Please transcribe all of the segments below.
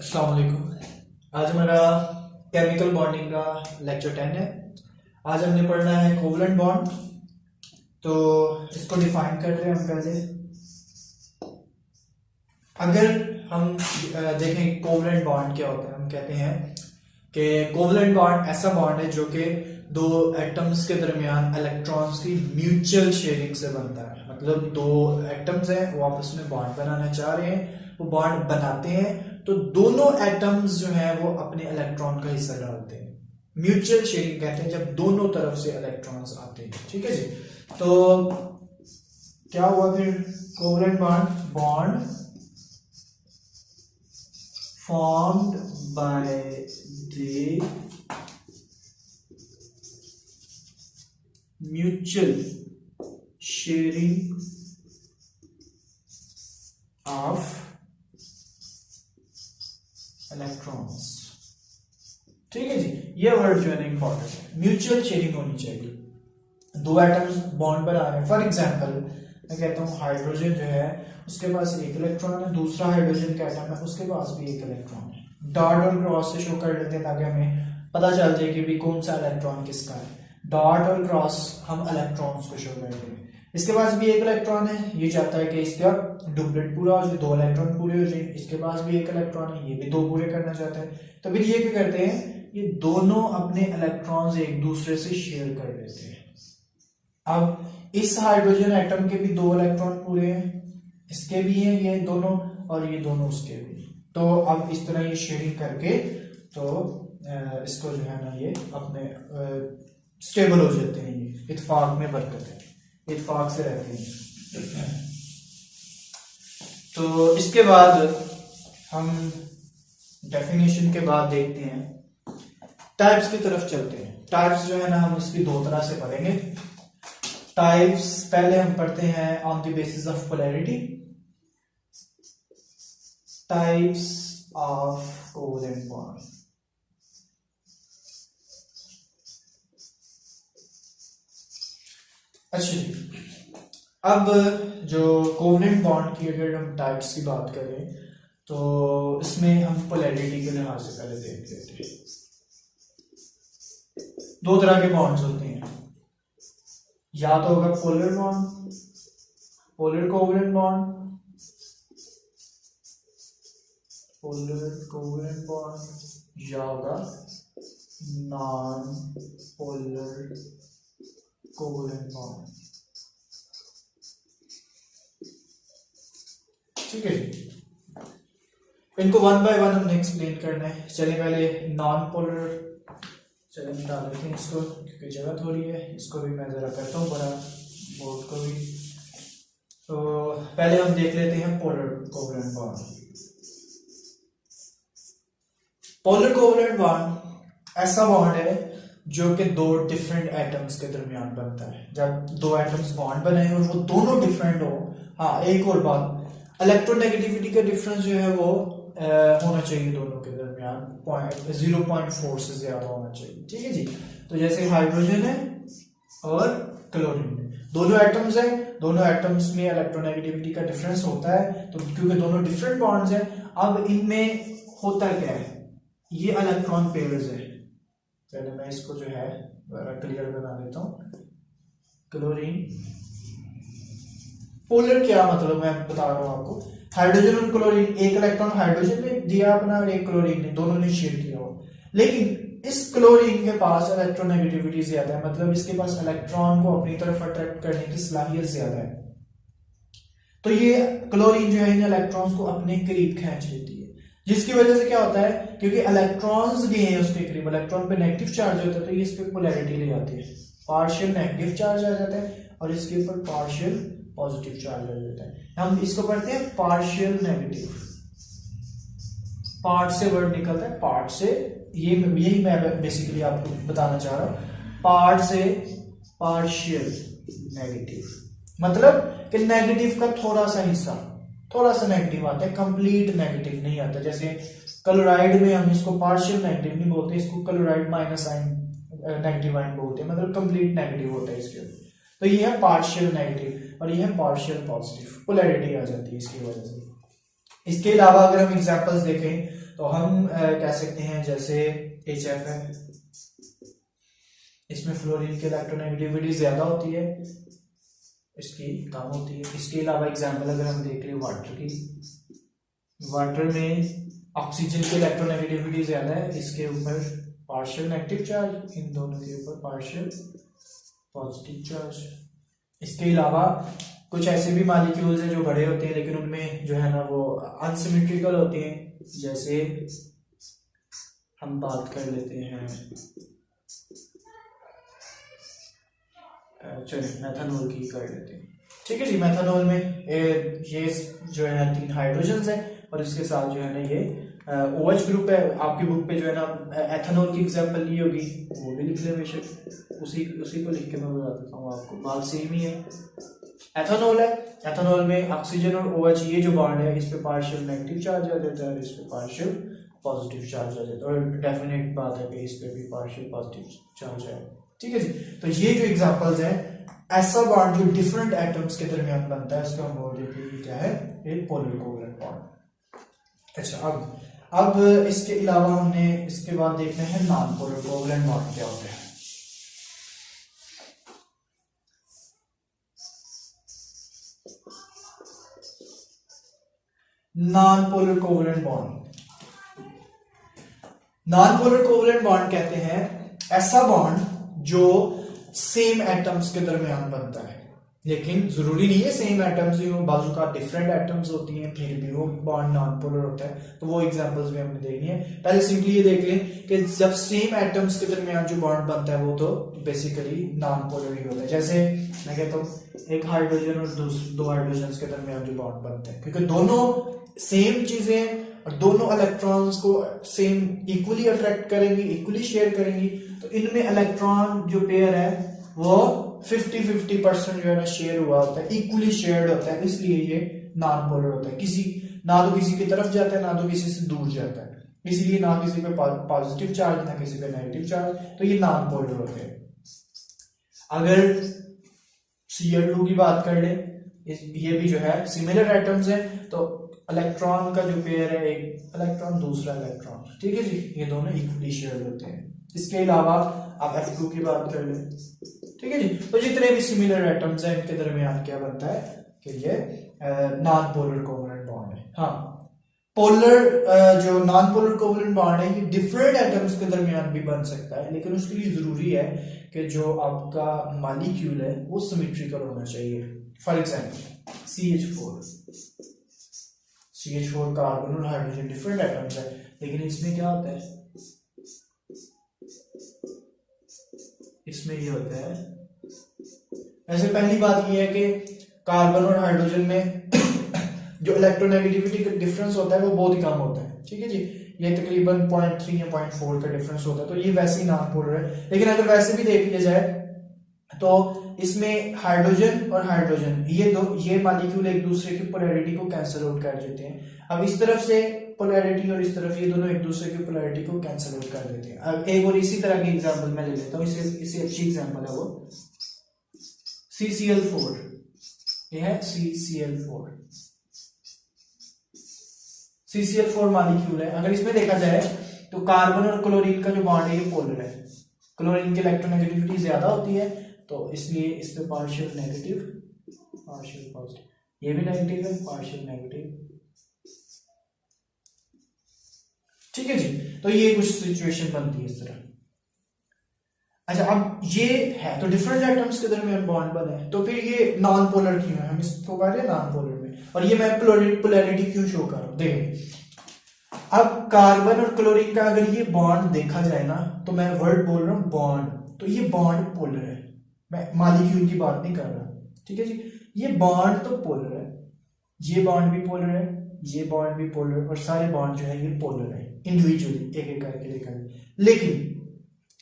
अस्सलाम वालेकुम। आज हमारा केमिकल बॉन्डिंग का लेक्चर 10 है। आज हमने पढ़ना है कोवलेंट बॉन्ड। तो इसको डिफाइन कर रहे हैं हम पहले। अगर हम देखें कोवलेंट बॉन्ड क्या होता है, हम कहते हैं कि कोवलेंट बॉन्ड ऐसा बॉन्ड है जो कि दो एटम्स के दरमियान इलेक्ट्रॉन्स की म्यूचुअल शेयरिंग से बनता है। मतलब दो एटम्स हैं, वो आपस में बॉन्ड बनाना चाह रहे हैं, वो बॉन्ड बनाते हैं, तो दोनों एटम्स जो हैं वो अपने इलेक्ट्रॉन का हिस्सा डालते हैं। म्यूचुअल शेयरिंग कहते हैं जब दोनों तरफ से इलेक्ट्रॉन्स आते हैं। ठीक है जी। तो क्या हुआ फिर? Covalent bond formed by the mutual sharing of electrons। ठीक है जी, ये वर्ड जो है ना इंपॉर्टेंट है। म्यूचुअल शेयरिंग होनी चाहिए। दो एटम्स बॉन्ड पर आ रहे हैं। फॉर एग्जांपल मैं कहता हूँ हाइड्रोजन जो है उसके पास एक इलेक्ट्रॉन है, दूसरा हाइड्रोजन का एटम है उसके पास भी एक इलेक्ट्रॉन है। डॉट और क्रॉस से शो कर लेते हैं ताकि हमें पता चल जाए कि भी कौन सा इलेक्ट्रॉन किसका है। डॉट और क्रॉस हम इलेक्ट्रॉन्स को शो करते हैं। इसके पास भी एक इलेक्ट्रॉन है, ये चाहता है कि इसका डुप्लेट पूरा हो जाए, दो इलेक्ट्रॉन पूरे हो जाए। इसके पास भी एक इलेक्ट्रॉन है, ये भी दो पूरे करना चाहता है। तो फिर ये क्या करते हैं, ये दोनों अपने इलेक्ट्रॉन्स एक दूसरे से शेयर कर लेते हैं। अब इस हाइड्रोजन एटम के भी दो इलेक्ट्रॉन पूरे हैं, इसके भी हैं ये दोनों, और ये दोनों उसके भी। तो अब इस तरह ये शेयरिंग करके तो इसको जो है ना ये अपने स्टेबल हो जाते हैं, ये इत्तेफाक में बरकत है, इत्तेफाक से रहते हैं। तो इसके बाद हम डेफिनेशन के बाद देखते हैं, टाइप्स की तरफ चलते हैं। टाइप्स जो है ना हम इसकी दो तरह से पढ़ेंगे। टाइप्स पहले हम पढ़ते हैं on the basis of polarity. Types of covalent bond. अच्छा जी, अब जो कोवलेंट बॉन्ड की अगर हम टाइप्स की बात करें तो इसमें हम पोलैरिटी के लिहाज से पहले देख लेते हैं। दो तरह के बॉन्ड्स होते हैं, या तो होगा polar bond, polar covalent bond, polar covalent bond, या होगा नॉन पोलर कोवलेंट बॉन्ड। ठीक है जी, इनको वन बाय वन हमने एक्सप्लेन करना है। चलिए पहले नॉन पोलर, चलिए मिटा लेते हैं इसको क्योंकि जगह थोड़ी है। इसको भी मैं जरा करता हूँ बड़ा, बोर्ड को भी। तो पहले हम देख लेते हैं polar covalent bond. Polar covalent bond ऐसा बॉन्ड है जो कि दो डिफरेंट एटम्स के दरमियान बनता है। जब दो एटम्स बॉन्ड बने और वो दोनों डिफरेंट हो। हाँ, एक और बात, इलेक्ट्रोनेगेटिविटी का डिफरेंस जो है वो होना चाहिए दोनों के दरमियान 0.4 से ज्यादा होना चाहिए। ठीक है जी। तो जैसे हाइड्रोजन है और क्लोरीन है, दोनों एटम्स है, दोनों एटम्स में इलेक्ट्रोनेगेटिविटी का डिफरेंस होता है। तो क्योंकि दोनों डिफरेंट बॉन्ड्स हैं, अब इनमें होता क्या है, ये इलेक्ट्रॉन पेयर्स है। पहले मैं इसको जो है क्लियर बना देता हूँ। क्लोरीन पोलर क्या मतलब मैं बता रहा हूं आपको। हाइड्रोजन और क्लोरीन, एक इलेक्ट्रॉन हाइड्रोजन ने दिया अपना और एक क्लोरीन ने, दोनों ने शेयर किया हो। लेकिन इस क्लोरीन के पास इलेक्ट्रोनेगेटिविटी ज्यादा है, मतलब इसके पास इलेक्ट्रॉन को अपनी तरफ अट्रैक्ट करने की सलाहियत ज्यादा है। तो ये क्लोरीन जो है इन इलेक्ट्रॉन्स को अपने करीब खींच लेती है, जिसकी वजह से क्या होता है, क्योंकि इलेक्ट्रॉन्स गए हैं उसके करीब, इलेक्ट्रॉन पे नेगेटिव चार्ज होता है, तो ये इस पे पोलैरिटी ले जाती है। पार्शियल नेगेटिव चार्ज आ जाता है और इसके ऊपर पार्शियल पॉजिटिव चार्ज आ जाता है। हम इसको पढ़ते हैं पार्शियल नेगेटिव। पार्ट से वर्ड निकलता है, पार्ट से, यही मैं बेसिकली आपको बताना चाह रहा हूं। पार्ट से पार्शियल नेगेटिव मतलब कि नेगेटिव का थोड़ा सा हिस्सा, थोड़ा सा नेगेटिव आता है, कंप्लीट नेगेटिव नहीं आता। जैसे क्लोराइड में हम इसको पार्शियल नेगेटिव नहीं बोलते, इसको chloride minus ion negative ion बोलते हैं, मतलब कंप्लीट नेगेटिव होता है इसके। तो ये है पार्शियल नेगेटिव और ये है पार्शियल पॉजिटिव, पोलैरिटी आ जाती है इसकी वजह से। इसके अलावा अगर हम एग्जांपल्स देखें तो हम कह सकते हैं जैसे HF है, इसमें फ्लोरीन की इलेक्ट्रोनेगेटिविटी ज्यादा होती है, इसकी कम होती है। इसके अलावा एग्जांपल अगर हम देख लें वाटर की, वाटर में ऑक्सीजन की इलेक्ट्रोनेगेटिविटी ज्यादा है, इसके ऊपर पार्शियल नेगेटिव चार्ज, इन दोनों के ऊपर पार्शियल पॉजिटिव चार्ज। इसके अलावा कुछ ऐसे भी मॉलिक्यूल्स हैं जो बड़े होते हैं लेकिन उनमें जो है ना वो अनसिमेट्रिकल होते हैं, जैसे हम बात कर लेते हैं चलिए मेथनॉल की कर लेते हैं। ठीक है जी, मेथनॉल में ये जो है 3 हाइड्रोजन है और इसके साथ जो है ना ये OH ग्रुप है। आपकी बुक पे जो है ना एथेनॉल की एग्जांपल ली होगी, वो भी लिख ले बेशक, उसी को लिख के मैं बता देता हूँ आपको, बात सेम ही है। एथेनॉल है, एथेनॉल में ऑक्सीजन और OH ये जो बॉन्ड है इस पे पार्शियल नेगेटिव चार्ज आ जाता है और इस पे पार्शियल पॉजिटिव चार्ज आ जाता है, और डेफिनेट बात है कि इस पे भी पार्शियल पॉजिटिव चार्ज है। ठीक है जी, तो ये जो एग्जांपल्स हैं, ऐसा बॉन्ड जो डिफरेंट एटम्स के दरमियान बनता है उसको हम बोल देते हैं क्या है, एक पोलर कोवलेंट बॉन्ड। अच्छा, अब इसके अलावा हमने इसके बाद देखना है नॉन पोलर कोवलेंट बॉन्ड क्या होते हैं। Non polar covalent bond, non polar covalent bond कहते हैं ऐसा बॉन्ड जो सेम एटम्स के दरमियान बनता है, लेकिन जरूरी नहीं है सेम एटम्स ही हो, बाजू का डिफरेंट एटम्स होती हैं फिर भी वो बॉन्ड नॉन पोलर होता है। तो वो एग्जांपल्स भी हमने देखनी है। पहले सिंपली ये देख लें कि जब सेम एटम्स के दरमियान जो बॉन्ड बनता है वो तो बेसिकली नॉन पोलर ही होता है। जैसे मैं कहता हूँ एक हाइड्रोजन और दो हाइड्रोजन के दरमियान जो बॉन्ड बनते हैं, क्योंकि दोनों सेम चीजें और दोनों इलेक्ट्रॉन्स को सेम इक्वली अट्रैक्ट करेंगी, इक्वली शेयर करेंगी, तो इनमें इलेक्ट्रॉन जो पेयर है वो 50-50% जो है ना शेयर हुआ होता है, इक्वली शेयर्ड होता है, इसलिए ये नॉन पोलर होता है। ना तो किसी की तरफ जाता है ना तो किसी से दूर जाता है, इसलिए ना किसी पे पॉजिटिव चार्ज ना किसी पे नेगेटिव चार्ज, तो ये नॉन पोलर होते हैं। अगर Cl2 की बात कर ले, ये भी जो है सिमिलर एटम्स है, तो इलेक्ट्रॉन का जो पेयर है एक इलेक्ट्रॉन दूसरा इलेक्ट्रॉन, ठीक है जी, ये दोनों इक्वली शेयर्ड होते हैं। इसके अलावा आप F2 की बात कर ले, ठीक है जी, तो जितने भी सिमिलर एटम्स हैं इनके दरमियान क्या बनता है कि ये नॉन पोलर कोवलेंट बॉन्ड है। हाँ, पोलर जो नॉन पोलर कोवलेंट बॉन्ड है ये डिफरेंट एटम्स के दरमियान भी बन सकता है, लेकिन उसके लिए जरूरी है कि जो आपका मॉलिक्यूल है वो सिमेट्रिकल होना चाहिए। फॉर एग्जांपल CH4 कार्बन और हाइड्रोजन डिफरेंट एटम्स है, लेकिन इसमें क्या होता है, इसमें ये होता है, ऐसे पहली बात ये है कि कार्बन और हाइड्रोजन में जो इलेक्ट्रोनेगेटिविटी का डिफरेंस होता है वो बहुत ही कम होता है। ठीक है जी, ये तकरीबन 0.3 या 0.4 का डिफरेंस होता है, तो ये वैसे ही नॉन पोलर है। लेकिन अगर वैसे भी देख लिया जाए तो इसमें हाइड्रोजन और हाइड्रोजन ये मॉलिक्यूल एक दूसरे की पोलैरिटी को कैंसिल आउट कर देते हैं। अब इस तरफ से पोलैरिटी और इस तरफ ये दोनों एक दूसरे की पोलैरिटी को कैंसिल आउट कर देते हैं। अब एक और इसी तरह की एग्जांपल मैं ले लेता हूँ, इससे अच्छी एग्जांपल है वो CCl4, ये है CCl4 मॉलिक्यूल है। अगर इसमें देखा जाए तो कार्बन और क्लोरीन का जो बॉन्ड है ये पोलर है, क्लोरीन की इलेक्ट्रोनेगेटिविटी ज्यादा होती है, तो इसलिए इस पे पार्शियल नेगेटिव पार्शियल पॉजिटिव, ये भी नेगेटिव है पार्शियल नेगेटिव। ठीक है जी, तो ये कुछ सिचुएशन बनती है इस तरह। अच्छा, अब ये है तो डिफरेंट एटम्स के दरमियान बॉन्ड बना है, तो फिर ये नॉन पोलर क्यों है, हम इसको कह रहे हैं नॉन पोलर में, और ये मैं पोलैरिटी क्यों शो कर रहा हूं। देखिए, अब कार्बन और क्लोरीन का अगर ये बॉन्ड देखा जाए ना, तो मैं वर्ड बोल रहा हूं बॉन्ड, तो ये बॉन्ड पोलर है, मैं मॉलिक्यूल की बात नहीं कर रहा। ठीक है जी, ये बॉन्ड तो पोलर है, ये बॉन्ड भी पोलर है, ये बॉन्ड भी पोलर, और सारे बॉन्ड जो है ये पोलर है इंडिविजुअली एक एक करके लेकर। लेकिन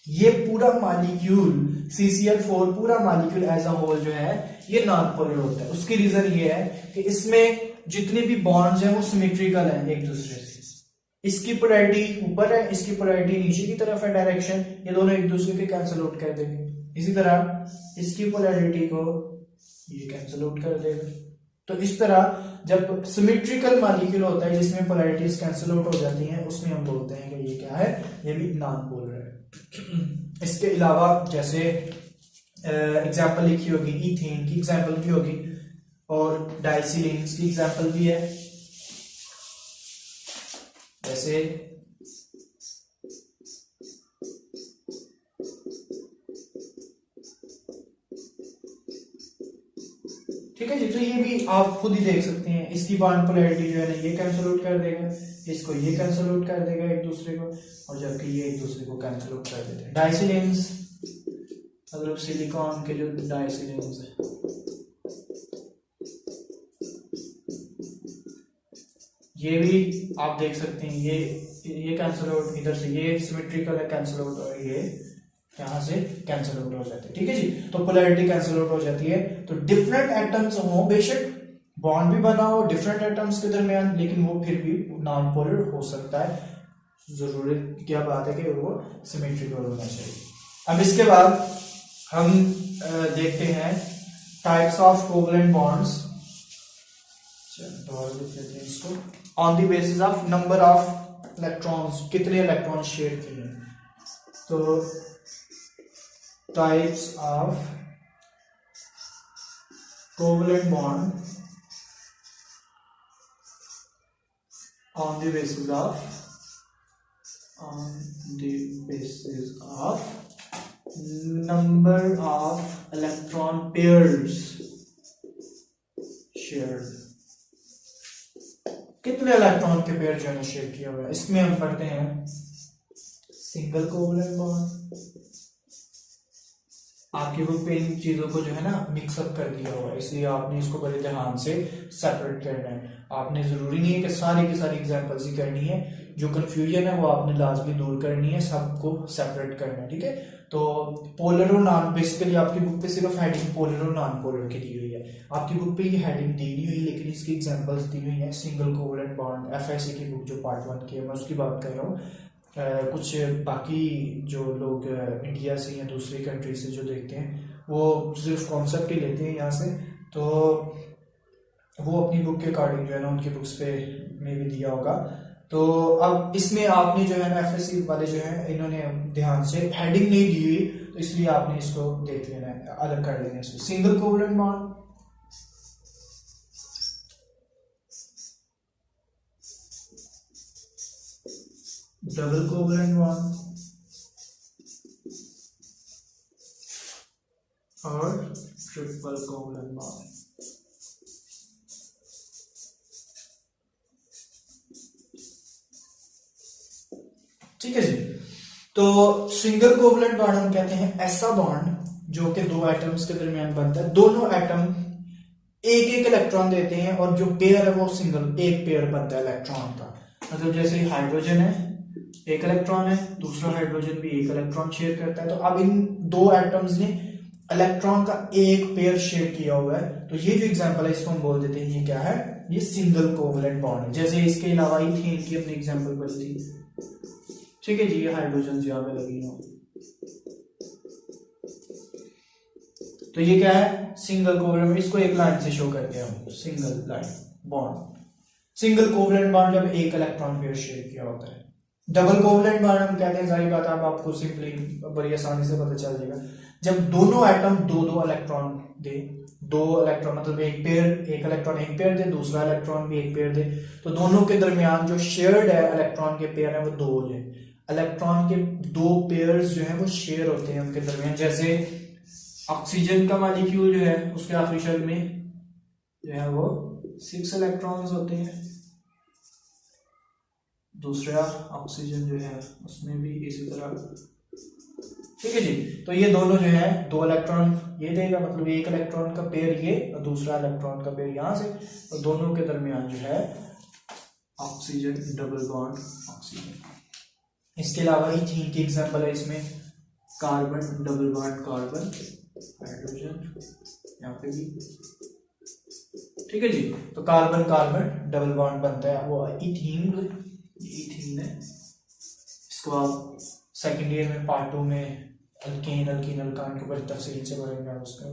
ये पूरा मॉलिक्यूल CCl4 पूरा मॉलिक्यूल एज अ होल जो है ये नॉन पोलर होता है। उसकी रीजन ये है कि इसमें जितने भी बॉन्ड्स हैं वो सिमेट्रिकल हैं एक दूसरे से, इसकी पोलैरिटी ऊपर है, इसकी पोलैरिटी नीचे की तरफ है डायरेक्शन, ये दोनों एक दूसरे के कैंसिल आउट कर देंगे। इसी तरह इसकी पोलैरिटी को ये कैंसिल आउट कर देगा, तो इस तरह जब सिमेट्रिकल मॉलिक्यूल होता है जिसमें पोलैरिटीज कैंसिल आउट हो जाती हैं, उसमें हम बोलते हैं कि ये क्या है, ये भी नॉन पोलर है। इसके अलावा जैसे एग्जांपल लिखी होगी इथेन की एग्जांपल भी होगी और डाइसिलीन्स की एग्जांपल भी है। जैसे ठीक है जी, तो ये भी आप खुद ही देख सकते हैं, इसकी बॉन्ड पोलैरिटी जो है ना ये कैंसिल आउट कर देगा, इसको ये कैंसिल आउट कर देगा एक दूसरे को, और जबकि ये एक दूसरे को कैंसिल आउट कर देते हैं। डाइसिलेंस मतलब सिलिकॉन के जो डाइसिलेंस है, ये भी आप देख सकते हैं, ये कैंसिल आउट, इधर से ये सिमेट्रिकल है कैंसिल आउट, और ये यहां से कैंसिल आउट हो जाते हैं। ठीक है जी, तो पोलैरिटी कैंसिल आउट हो जाती है। तो डिफरेंट एटम्स हो, बेशक बॉन्ड भी बना हो डिफरेंट एटम्स के दरमियान, लेकिन वो फिर भी नॉन पोलर हो सकता है। जरूरी क्या बात है कि वो सिमेट्रिकल होना चाहिए। अब इसके बाद हम देखते हैं टाइप्स ऑफ कोवलेंट बॉन्ड्स इसको on the basis of number of electrons, कितने इलेक्ट्रॉन शेयर किए हैं। तो types of covalent bond on the basis of number of electron pairs shared, कितने इलेक्ट्रॉन के पेयर जो है शेयर किया हुआ है। इसमें हम पढ़ते हैं सिंगल कोवलेंट बॉन्ड। आपकी बुक पे इन चीजों को जो है ना मिक्सअप कर दिया हुआ है, इसलिए आपने इसको बड़े ध्यान से सेपरेट करना है। आपने जरूरी नहीं है कि सारी की सारी एग्जांपल्स ही करनी है, जो कंफ्यूजन है वो आपने लाजमी दूर करनी है, सबको सेपरेट करना है। ठीक है, तो पोलर और नॉन, बेसिकली आपकी बुक पे सिर्फ हेडिंग पोलर और नॉन पोलर की दी हुई है। आपकी बुक पे ये हेडिंग दी नहीं हुई, लेकिन इसकी एग्जांपल्स दी हुई है। सिंगल कोवलेंट बॉन्ड एफएससी की बुक जो पार्ट 1 की है, मैं उसकी बात कर रहा हूँ। कुछ बाकी जो लोग इंडिया से या दूसरी कंट्री से जो देखते हैं वो सिर्फ कॉन्सेप्ट ही लेते हैं यहाँ से, तो वो अपनी बुक के अकॉर्डिंग जो है ना उनकी बुक्स पे में भी दिया होगा। तो अब इसमें आपने जो है ना एफएससी वाले जो है इन्होंने ध्यान से हेडिंग नहीं दी हुई, तो इसलिए आपने इसको देख लेना है, अलग कर लेना है इसको। Single covalent bond, double covalent bond और ट्रिपल कोवलेंट बॉन्ड। ठीक है जी, तो सिंगल कोवलेंट बॉन्ड हम कहते हैं ऐसा बॉन्ड जो कि दो एटम्स के दरमियान बनता है। दोनों एटम एक एक इलेक्ट्रॉन देते हैं और जो पेयर है वो सिंगल एक पेयर बनता है इलेक्ट्रॉन का। मतलब जैसे हाइड्रोजन है, एक इलेक्ट्रॉन है, दूसरा हाइड्रोजन भी एक इलेक्ट्रॉन शेयर करता है। तो अब इन दो एटम्स ने इलेक्ट्रॉन का एक पेयर शेयर किया हुआ है, तो ये जो एग्जांपल है इसको हम बोल देते हैं ये क्या है, ये सिंगल कोवलेंट बॉन्ड है। जैसे इसके अलावा इथेन की अपनी एग्जांपल पढ़ी थी। ठीक है जी, ये हाइड्रोजन यहाँ पे लगी हो, तो ये क्या है सिंगल कोवलेंट। इसको एक लाइन से शो करते हैं हम, single line bond. Single covalent bond जब एक इलेक्ट्रॉन पेयर शेयर किया होता है। डबल कोवलेंट बॉन्ड हम कहते हैं, सारी बात अब आपको सिंपली बड़ी आसानी से पता चल जाएगा, जब दोनों एटम दो दो इलेक्ट्रॉन दे, दो इलेक्ट्रॉन मतलब एक पेयर, एक इलेक्ट्रॉन एक पेयर दे, दूसरा इलेक्ट्रॉन भी एक पेयर दे, तो दोनों के दरमियान जो शेयर्ड है इलेक्ट्रॉन के पेयर है वो दो हो जाए। इलेक्ट्रॉन के दो पेयर्स जो है वो शेयर होते हैं उनके दरमियान। जैसे ऑक्सीजन का मॉलिक्यूल जो है उसके आखिरी शेल में जो है वो 6 इलेक्ट्रॉन्स होते हैं, दूसरा ऑक्सीजन जो है उसमें भी इसी तरह। ठीक है जी, तो ये दोनों जो है दो इलेक्ट्रॉन ये देगा, मतलब एक इलेक्ट्रॉन का पेयर ये और दूसरा इलेक्ट्रॉन का पेयर यहां से, तो दोनों के दरमियान जो है ऑक्सीजन डबल बॉन्ड ऑक्सीजन। इसके अलावा इथीन की एग्जांपल है इसमें carbon double bond carbon hydrogen यहाँ पे भी। ठीक है जी, तो कार्बन कार्बन डबल बॉन्ड बनता है वो इथीन है। इसको आप सेकेंड ईयर में पार्ट 2 में अल्केन अल्कीन अल्कान के बड़ी तफसील से पढ़ेंगे उसका।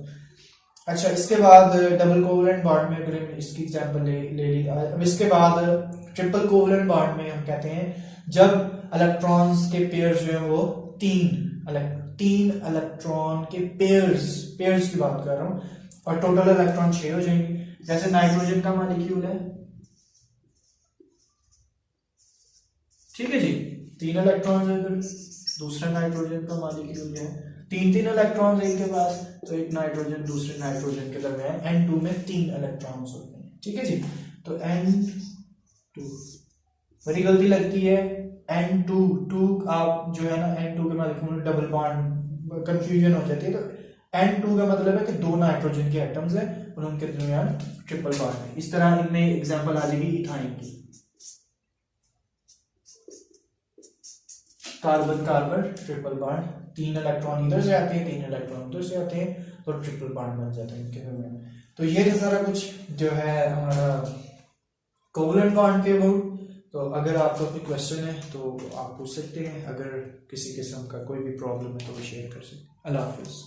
अच्छा, इसके बाद डबल कोवलेंट बॉन्ड में अगर हम इसकी एग्जांपल ले ली, अब इसके बाद ट्रिपल कोवलेंट बॉन्ड में हम कहते हैं जब इलेक्ट्रॉन्स के पेयर्स जो है वो तीन इलेक्ट्रॉन के पेयर्स की बात कर रहा हूं, और टोटल इलेक्ट्रॉन 6 हो जाएंगे। जैसे नाइट्रोजन का मॉलिक्यूल है, ठीक है जी, 3 इलेक्ट्रॉन है, दूसरा नाइट्रोजन का मॉलिक्यूल है, तीन इलेक्ट्रॉन्स है इनके पास, तो एक नाइट्रोजन दूसरे नाइट्रोजन के दरमियान N2 में 3 इलेक्ट्रॉन्स होते हैं, ठीक है जी। तो N2 बड़ी गलती लगती है, N2 आप जो है ना N2 के मॉलिक्यूल में डबल बॉन्ड कंफ्यूजन हो जाती है। तो N2 का मतलब है कि 2 नाइट्रोजन के एटम्स हैं और उनके दरमियान ट्रिपल बॉन्ड है। इस तरह इनमें एग्जांपल आ जाएगी इथाइन की, carbon carbon triple bond, 3 electron इधर से आते हैं 3 इलेक्ट्रॉन उधर से आते हैं, तो ट्रिपल बॉन्ड बन जाता है इनके दरमियान। तो ये था सारा कुछ जो है हमारा कोवलेंट बॉन्ड के अबाउट। तो अगर आपका कोई क्वेश्चन है तो आप पूछ सकते हैं, अगर किसी किस्म का कोई भी प्रॉब्लम है तो वो शेयर कर सकते हैं। अल्लाह हाफिज़।